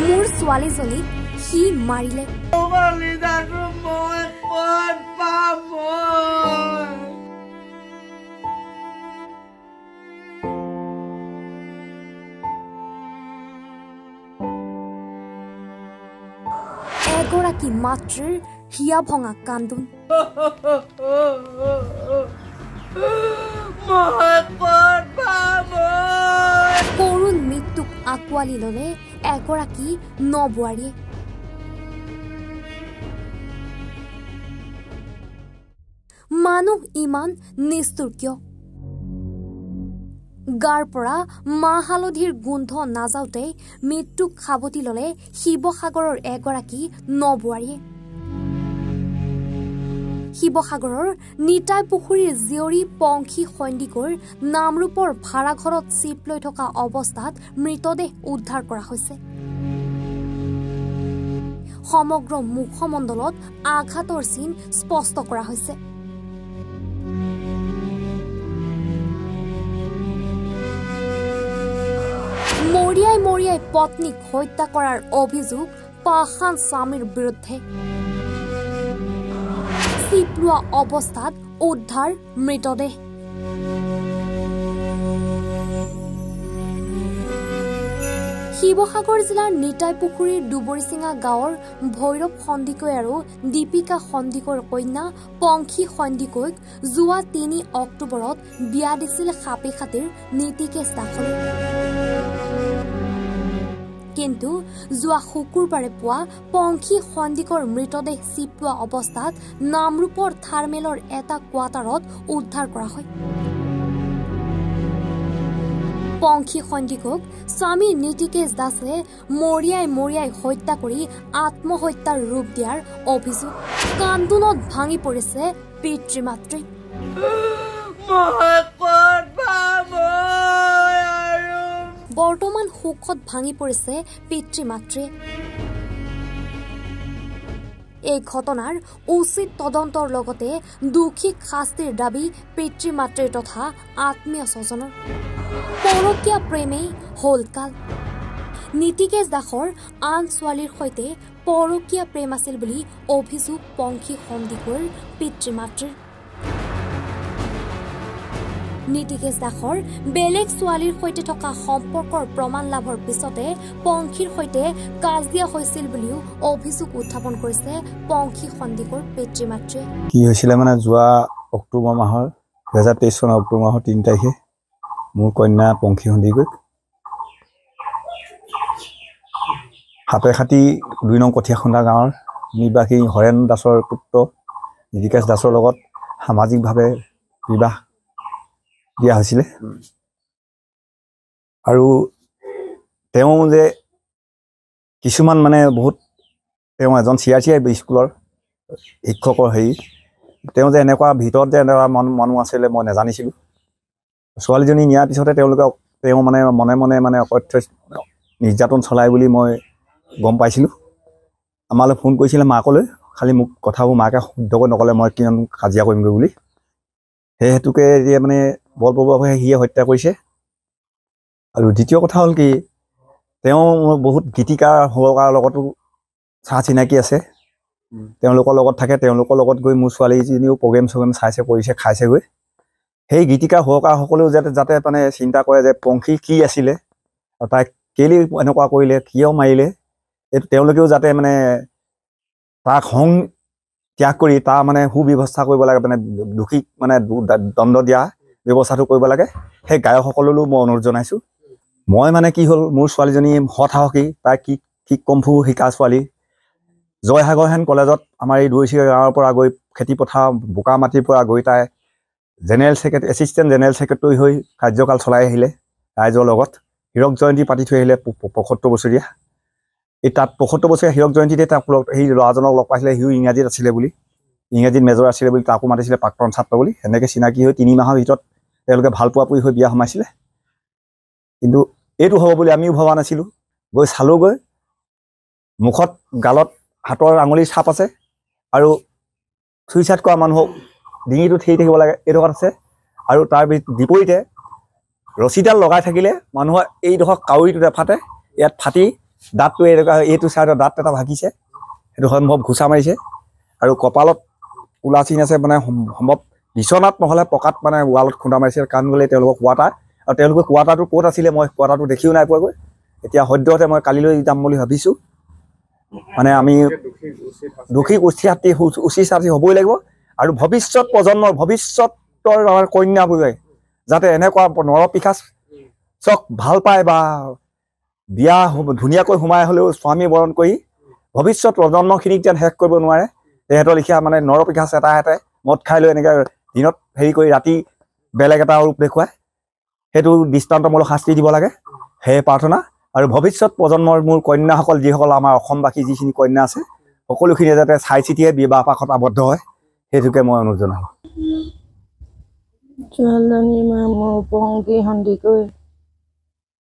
মোৰ ছোৱালীজনীক সি মাৰিলে। এগৰাকী মাতৃৰ হিয়া ভঙা কান্দোন। কৰুণ মৃত্যুক আঁকোৱালি ললে এগৰাকী নবোৱাৰীয়ে। মানুহ ইমান নিষ্ঠুৰ কিয়? গাৰ পৰা মাহ হালধিৰ গোন্ধ নাযাওঁতে মৃত্যুক সাৱটি ললে শিৱসাগৰৰ এগৰাকী নবোৱাৰীয়ে। শিৱসাগৰৰ নিতাই পুখুৰীৰ জীয়ৰী পংখী সন্দিকৈৰ নামৰূপৰ ভাড়াঘৰত চিপ লৈ থকা অৱস্থাত মৃতদেহ উদ্ধাৰ কৰা হৈছে। সমগ্ৰ মুখমণ্ডলত আঘাতৰ চিন স্পষ্ট কৰা হৈছে। মৰিয়াই মৰিয়াই পত্নীক হত্যা কৰাৰ অভিযোগ পাষাণ স্বামীৰ বিৰুদ্ধে। চিপ লোৱা অৱস্থাত উদ্ধাৰ মৃতদেহ। শিৱসাগৰ জিলাৰ নিতাই পুখুৰীৰ দুবৰিচিঙা গাঁৱৰ ভৈৰৱ সন্দিকৈ আৰু দীপিকা সন্দিকৈৰ কন্যা পংখী সন্দিকৈক যোৱা ৩ অক্টোবৰত বিয়া দিছিল সাপে খাতিৰ নীতিকেশ দাসলৈ। কিন্তু যোৱা শুকুৰবাৰে পুৱা পংখী সন্দিকৰ মৃতদেহ চিপ লোৱা অৱস্থাত নামৰূপৰ থাৰ্মেলৰ এটা কোৱাৰ্টাৰত উদ্ধাৰ কৰা হয়। পংখী সন্দিকক স্বামী নীতিকেশ দাসে মৰিয়াই মৰিয়াই হত্যা কৰি আত্মহত্যাৰ ৰূপ দিয়াৰ অভিযোগ। কান্দোনত ভাঙি পৰিছে পিতৃ মাতৃ। বৰ্তমান শোকত ভাঙি পৰিছে পিতৃ মাতৃয়ে। এই ঘটনাৰ উচিত তদন্তৰ লগতে দোষীক শাস্তিৰ দাবী পিতৃ মাতৃৰ তথা আত্মীয় স্বজনৰ। পৰকীয়া প্ৰেমেই হল কাল। নীতিকেশ দাসৰ আন ছোৱালীৰ সৈতে পৰকীয়া প্ৰেম আছিল বুলি অভিযোগ পংখী সন্দিকৈৰ পিতৃ মাতৃৰ। নীতিকেশ দাসৰ বেলেগ ছোৱালীৰ সৈতে থকা সম্পৰ্কৰ প্ৰমাণ লাভৰ পিছতে পংখীৰ সৈতে কাজিয়া হৈছিল বুলিও অভিযোগ উত্থাপন কৰিছে পংখী সন্দিকৈৰ পিতৃ মাতৃয়ে। কি হৈছিলে মানে যোৱা অক্টোবৰ মাহৰ 2023 চনৰ অক্টোবৰ মাহৰ 3 তাৰিখে মোৰ কন্যা পংখী সন্দিকৈক সাপে খাতি 2 নং কঠীয়াখন্দা গাঁৱৰ নিবাসী হৰেণ দাসৰ পুত্ৰ নীতিকেশ দাসৰ লগত সামাজিকভাৱে বিবাহ দিয়া হৈছিলে। আৰু তেওঁ যে কিছুমান মানে বহুত তেওঁ এজন CRC স্কুলৰ শিক্ষকৰ তেওঁ যে এনেকুৱা ভিতৰত যে এনেকুৱা মানুহ আছিলে মই নাজানিছিলোঁ। ছোৱালীজনী নিয়াৰ পিছতে তেওঁ মানে মনে মনে মানে অকথ্য নিৰ্যাতন চলাই বুলি মই গম পাইছিলোঁ। আমালৈ ফোন কৰিছিলে মাকলৈ, খালি মোক কথাবোৰ মাকে শুদ্ধকৈ নক'লে মই কিমান কাজিয়া কৰিমগৈ বুলি। সেই হেতুকে এতিয়া মানে বলপূৰ্বকভাৱে সিয়ে হত্যা কৰিছে। আৰু দ্বিতীয় কথা হ'ল কি, তেওঁ বহুত গীতিকাৰ সুৰকাৰ লগতো চাহ চিনাকি আছে। তেওঁলোকৰ লগত থাকে, তেওঁলোকৰ লগত গৈ মোৰ ছোৱালীজনীও প্ৰগ্ৰেম চগ্ৰেম চাইছে, কৰিছে, খাইছেগৈ। সেই গীতিকাৰ সুৰকাৰসকলেও যাতে মানে চিন্তা কৰে যে পংখী কি আছিলে আৰু তাইক কেলেই এনেকুৱা কৰিলে, কিয় মাৰিলে, এইটো তেওঁলোকেও যাতে মানে তাক সং ত্যাগ কৰি তাৰ মানে সুব্যৱস্থা কৰিব লাগে, মানে দোষীক মানে দণ্ড দিয়া ব্যৱস্থাটো কৰিব লাগে। সেই গায়কসকললৈও মই অনুৰোধ জনাইছোঁ। মই মানে কি হ'ল, মোৰ ছোৱালীজনী সৎ সাহসী, তাই কি কম্ফু শিকা ছোৱালী। জয়সাগৰহেন কলেজত আমাৰ এই দুৱৰিচিঙা গাঁৱৰ পৰা গৈ খেতিপথাৰ বোকা মাটিৰ পৰা গৈ তাই এছিষ্টেণ্ট জেনেৰেল ছেক্ৰেটৰী হৈ কাৰ্যকাল চলাই আহিলে ৰাইজৰ লগত। হীৰক জয়ন্তী পাতি থৈ আহিলে ৭৫ বছৰীয়া। এই তাত ৭৫ বছৰীয়া হীৰক জয়ন্তীতে তাক সেই ল'ৰাজনক লগ পাইছিলে, সিও ইংৰাজীত আছিলে বুলি, ইংৰাজীত মেজৰ আছিলে বুলি তাকো মাতিছিলে প্ৰাক্তন ছাত্ৰ বুলি। সেনেকৈ চিনাকি হৈ 3 মাহৰ ভিতৰত তেওঁলোকে ভাল পোৱা পুৰি হৈ বিয়া সোমাইছিলে। কিন্তু এইটো হ'ব বুলি আমিও ভবা নাছিলোঁ। গৈ চালোগৈ, মুখত গালত হাতৰ আঙুলিৰ ছাপ আছে আৰু চুইচাইড কৰা মানুহক ডিঙিটো ঠেলি থাকিব লাগে এইডোখৰত আছে। আৰু তাৰ বিপৰীতে ৰছীডাল লগাই থাকিলে মানুহৰ এইডোখৰ কাউৰীটো নেফাটে ইয়াত ফাটি দাঁতটো এইটো চাইডৰ দাঁত এটা ভাগিছে সেইটো সম্ভৱ ঘোচা মাৰিছে আৰু কপালত কোলা চিন আছে মানে সম্ভৱ বিচনাত নহ'লে পকাত মানে ৱালত খুন্দা মাৰিছে কাৰণ গ'লে তেওঁলোকৰ কোৱাটাৰ আৰু তেওঁলোকৰ কোৱাটাৰটো ক'ত আছিলে মই কোৱাটাৰটো দেখিও নাই পোৱাগৈ এতিয়া সদ্যহতে মই কালিলৈ যাম বুলি ভাবিছোঁ মানে আমি দোষী উচিত শাস্তি হ'বই লাগিব আৰু ভৱিষ্যত প্ৰজন্মৰ ভৱিষ্যতৰ আমাৰ কন্যাবোৰে যাতে এনেকুৱা নৰপিশাচক ভাল পায় বা বিয়া ধুনীয়াকৈ সোমাই হ'লেও স্বামী বৰণ কৰি ভৱিষ্যত প্ৰজন্মখিনিক যেন শেষ কৰিব নোৱাৰে তেহেঁতৰ লিখীয়া মানে নৰপিশাচ এটাহেঁতে মদ খাই লৈ এনেকৈ দিনত হেৰি কৰি ৰাতি বেলেগ এটা ৰূপ দেখুৱায় সেইটো দৃষ্টান্তমূলক শাস্তি দিব লাগে সেয়ে প্ৰাৰ্থনা আৰু ভৱিষ্যত প্ৰজন্মৰ মোৰ কন্যাসকল যিসকল আমাৰ অসমবাসী যিখিনি কন্যা আছে সকলোখিনিয়ে যাতে চাই চিতিয়ে বিবাহ পাশত আবদ্ধ হয় সেইটোকে মই অনুৰোধ জনাওঁ ছোৱালীজনী মোৰ উপংকী সন্দিকৈ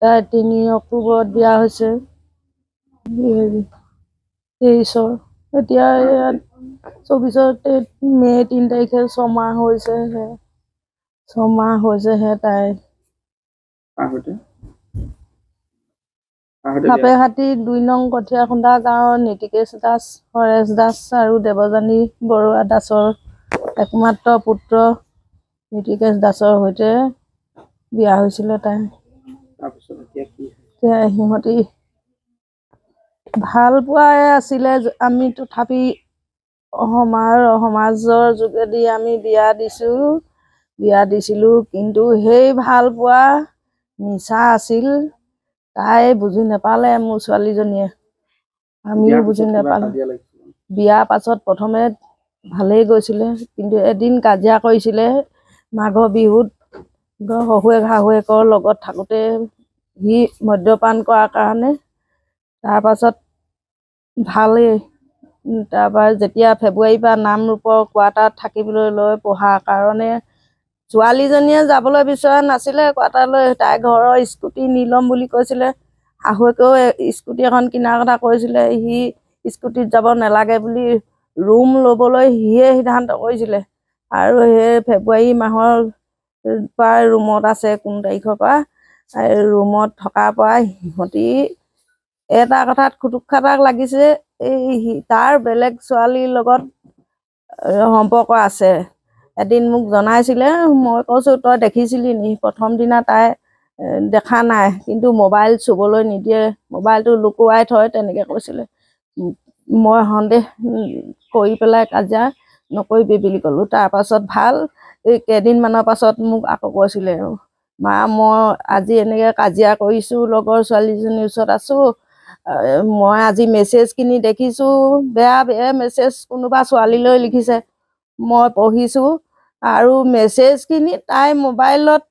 তাই 3 অক্টোবৰত বিয়া হৈছে 23 এতিয়া ইয়াত 24 মে 3 তাৰিখে 6 মাহ হৈছেহে তাই সাপে হাতী 2 নং কঠীয়াখুন্দা গাঁৱৰ নীতিকেশ দাস হৰেশ দাস আৰু দেৱযানী বৰুৱা দাসৰ একমাত্ৰ পুত্ৰ নীতিকেশ দাসৰ সৈতে বিয়া হৈছিলে তাই সিহঁতি ভাল পোৱাই আছিলে আমি তথাপি সমাজৰ যোগেদি আমি বিয়া দিছিলোঁ কিন্তু সেই ভাল পোৱা মিছা আছিল তাই বুজি নাপালে মোৰ ছোৱালীজনীয়ে আমিও বুজি নাপালোঁ বিয়াৰ পাছত প্ৰথমে ভালেই গৈছিলে কিন্তু এদিন কাজিয়া কৰিছিলে মাঘৰ বিহুত শাহুৱেকৰ লগত থাকোঁতে সি মদ্যপান কৰাৰ কাৰণে তাৰপাছত ভালেই তাৰপৰা যেতিয়া ফেব্ৰুৱাৰীৰ পৰা নামৰূপৰ কোৱাৰ্টাৰত থাকিবলৈ লৈ পঢ়াৰ কাৰণে ছোৱালীজনীয়ে যাবলৈ বিচৰা নাছিলে কোৱাৰ্টাৰলৈ তাই ঘৰৰ স্কুটি নি ল'ম বুলি কৈছিলে শাহুৱেকেও স্কুটি এখন কিনাৰ কথা কৈছিলে সি স্কুটিত যাব নালাগে বুলি ৰুম ল'বলৈ সিয়ে সিদ্ধান্ত কৰিছিলে আৰু সেই ফেব্ৰুৱাৰী মাহৰ পৰা ৰুমত আছে কোন তাৰিখৰ পৰা ৰুমত থকাৰ পৰা সিহঁতি এটা কথাত খুটুক খাটাক লাগিছে তাৰ বেলেগ ছোৱালীৰ লগত সম্পৰ্ক আছে এদিন মোক জনাইছিলে মই কৈছোঁ তই দেখিছিলি নি প্ৰথম দিনা তাই দেখা নাই কিন্তু মোবাইল চুবলৈ নিদিয়ে মোবাইলটো লুকুৱাই থয় তেনেকৈ কৈছিলে মই সন্দেহ কৰি পেলাই কাজিয়া নকৰিবি বুলি ক'লোঁ তাৰপাছত ভাল এই কেইদিনমানৰ পাছত মোক আকৌ কৈছিলে মা মই আজি এনেকৈ কাজিয়া কৰিছোঁ লগৰ ছোৱালীজনীৰ ওচৰত আছোঁ মই আজি মেছেজখিনি দেখিছোঁ বেয়া মেছেজ কোনোবা ছোৱালীলৈ লিখিছে মই পঢ়িছোঁ আৰু মেছেজখিনি তাই মোবাইলত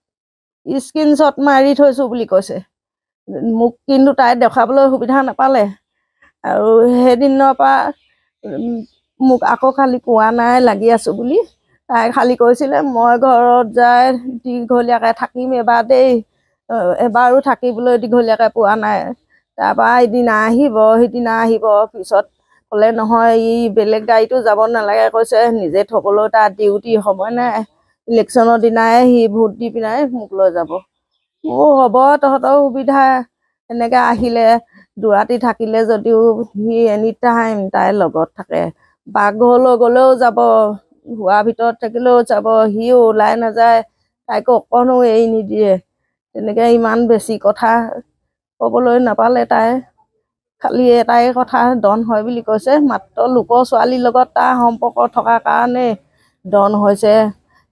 স্ক্ৰীনশ্বট মাৰি থৈছোঁ বুলি কৈছে মোক কিন্তু তাই দেখাবলৈ সুবিধা নাপালে আৰু সেইদিনৰ পৰা মোক আকৌ খালি কোৱা নাই লাগি আছোঁ বুলি তাই খালি কৈছিলে মই ঘৰত যাই দীঘলীয়াকৈ থাকিম এবাৰো থাকিবলৈ দীঘলীয়াকৈ পোৱা নাই তাৰপৰা সিদিনা আহিব পিছত ক'লে নহয় বেলেগ গাড়ীটো যাব নালাগে কৈছে নিজে থ'বলৈ তাৰ ডিউটি সময় নাই ইলেকশ্যনৰ দিনাই সি ভোট দি পিনাই মোক লৈ যাব মোৰ হ'ব তহঁতৰ সুবিধা এনেকৈ আহিলে দুৰাতি থাকিলে যদিও সি এনি টাইম তাইৰ লগত থাকে পাকঘৰলৈ গ'লেও যাব শোৱাৰ ভিতৰত থাকিলেও যাব সিও ওলাই নাযায় তাইকো অকণো এৰি নিদিয়ে তেনেকৈ ইমান বেছি কথা ক'বলৈ নাপালে তাই খালি এটাই কথা ডন হয় বুলি কৈছে মাত্ৰ লোকৰ ছোৱালীৰ লগত তাৰ সম্পৰ্ক থকাৰ কাৰণে ডন হৈছে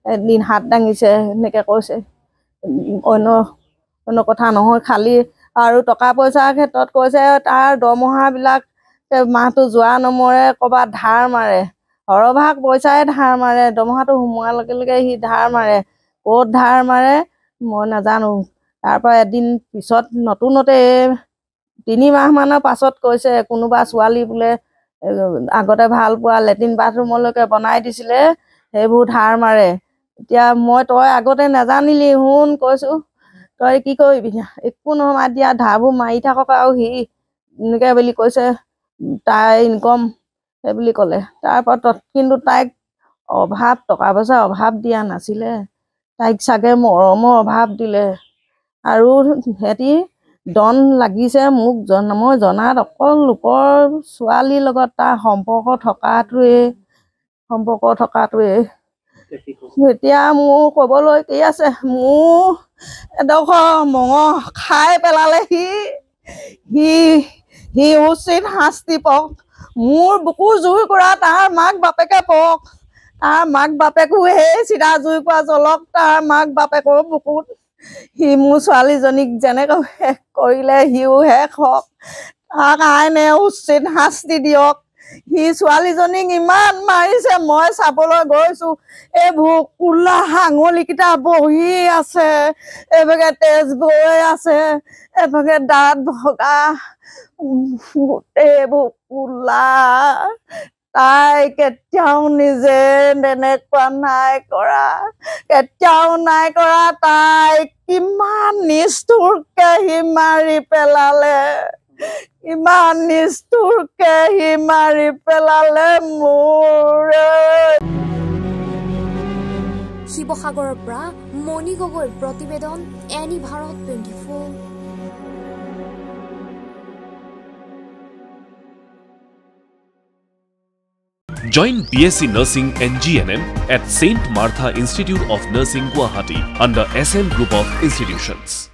এদিন হাত দাঙিছে এনেকৈ কৈছে অন্য কথা নহয় খালি আৰু টকা পইচাৰ ক্ষেত্ৰত কৈছে তাৰ দৰমহাবিলাক মাহটো যোৱা নমৰে ক'ৰবাত ধাৰ মাৰে সৰহভাগ পইচাই ধাৰ মাৰে দৰমহাটো সোমোৱাৰ লগে লগে সি ধাৰ মাৰে ক'ত ধাৰ মাৰে মই নাজানো তাৰপৰা এদিন পিছত নতুনতে 3 মাহমানৰ পাছত কৈছে কোনোবা ছোৱালী বোলে আগতে ভাল পোৱা লেট্ৰিন বাথৰুমলৈকে বনাই দিছিলে সেইবোৰ ধাৰ মাৰে এতিয়া তই আগতে নাজানিলি শুন কৈছোঁ তই কি কৰিবি একো নহয় দিয়া ধাৰবোৰ মাৰি থাকক আৰু সি এনেকৈ বুলি কৈছে তাই ইনকম সেই বুলি ক'লে তাৰপৰা কিন্তু তাইক টকা পইচাৰ অভাৱ দিয়া নাছিলে তাইক চাগে মৰমৰ অভাৱ দিলে আৰু সিহঁতি ডন লাগিছে মোক মই জনাত অকল লোকৰ ছোৱালীৰ লগত তাৰ সম্পৰ্ক থকাটোৱে এতিয়া মোৰ ক'বলৈ কি আছে মোৰ এডোখৰ মঙহ খাই পেলালে সি উচিত শাস্তি পাওক মোৰ বুকু জুই কৰা তাৰ মাক বাপেকে পাওক তাৰ মাক বাপেকো সেই চিধা জুই কৰা জ্বলক তাৰ মাক বাপেকৰ বুকুত সি মোৰ ছোৱালীজনীক যেনেকৈ শেষ কৰিলে সিও শেষ হওক তাক আইনে উচিত শাস্তি দিয়ক সি ছোৱালীজনীক ইমান মাৰিছে মই চাবলৈ গৈছোঁ এইবোৰ কোলা আঙুলিকেইটা বহি আছে এইভাগে তেজ বৈ আছে এইভাগে দাঁত ভগা গোটেইবোৰ কোলা তাই কেতিয়াও নিজে তেনেকুৱা নাই কৰা তাই কিমান নিষ্ঠুৰকে সি মাৰি পেলালে মোৰ শিৱসাগৰৰ পৰা মণি গগৈৰ প্ৰতিবেদন any Bharat 24। Join BSc Nursing and GNM at St. Martha Institute of Nursing, Guwahati under SM Group of Institutions.